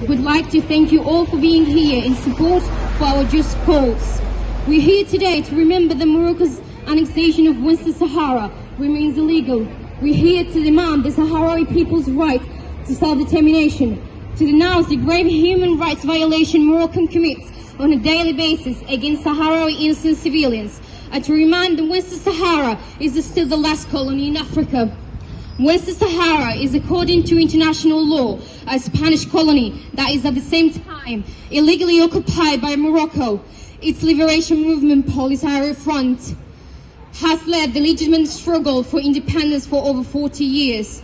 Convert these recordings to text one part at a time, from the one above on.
Would like to thank you all for being here in support for our just cause. We're here today to remember that Morocco's annexation of Western Sahara remains illegal. We're here to demand the Sahrawi people's right to self-determination, to denounce the grave human rights violation Morocco commits on a daily basis against Sahrawi innocent civilians, and to remind that Western Sahara is still the last colony in Africa. Western Sahara is, according to international law, a Spanish colony that is at the same time illegally occupied by Morocco. Its liberation movement, Polisario Front, has led the legitimate struggle for independence for over 40 years.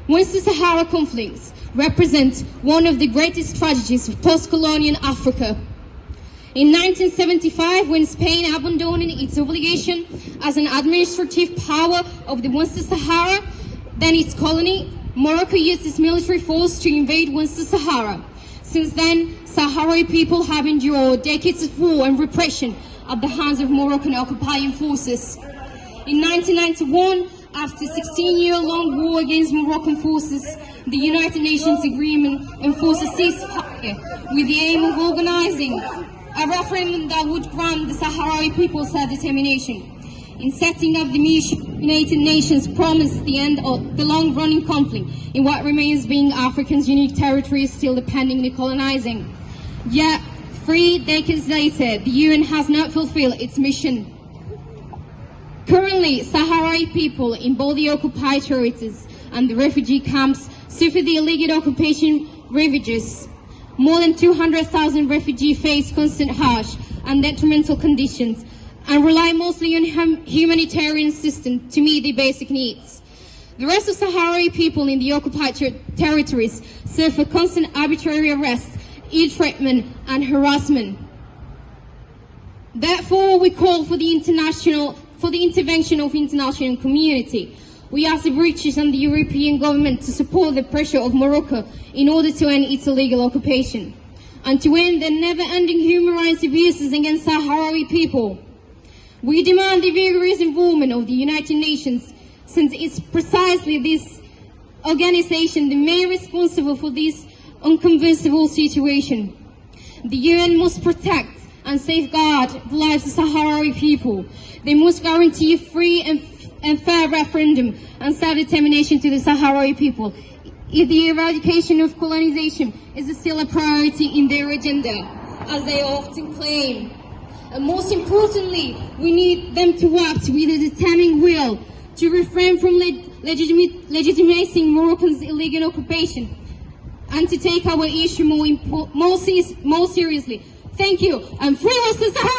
Western Sahara conflicts represent one of the greatest tragedies of post-colonial Africa. In 1975, when Spain abandoned its obligation as an administrative power of the Western Sahara, then its colony, Morocco used its military force to invade Western Sahara. Since then, Sahrawi people have endured decades of war and repression at the hands of Moroccan occupying forces. In 1991, after a 16-year-long war against Moroccan forces, the United Nations agreement enforced a ceasefire with the aim of organizing a referendum that would grant the Sahrawi people self-determination. In setting up the United Nations promised the end of the long-running conflict in what remains being Africa's unique territory still depending on colonizing. Yet, 3 decades later, the UN has not fulfilled its mission. Currently, Sahrawi people in both the occupied territories and the refugee camps suffer the illegal occupation ravages. More than 200,000 refugees face constant harsh and detrimental conditions and rely mostly on humanitarian assistance to meet their basic needs. The rest of Sahrawi people in the occupied territories suffer constant arbitrary arrests, ill treatment and harassment. Therefore, we call for the intervention of the international community. We ask the British and the European government to support the pressure of Morocco in order to end its illegal occupation and to end the never-ending human rights abuses against Sahrawi people. We demand the vigorous involvement of the United Nations, since it's precisely this organization the main responsible for this unconvincible situation. The UN must protect and safeguard the lives of Sahrawi people. They must guarantee a free and fair referendum and self-determination to the Sahrawi people. If the eradication of colonization is still a priority in their agenda, as they often claim. And most importantly, we need them to act with a determined will to refrain from legitimizing Moroccan's illegal occupation and to take our issue more seriously. Thank you, and free Western Sahara!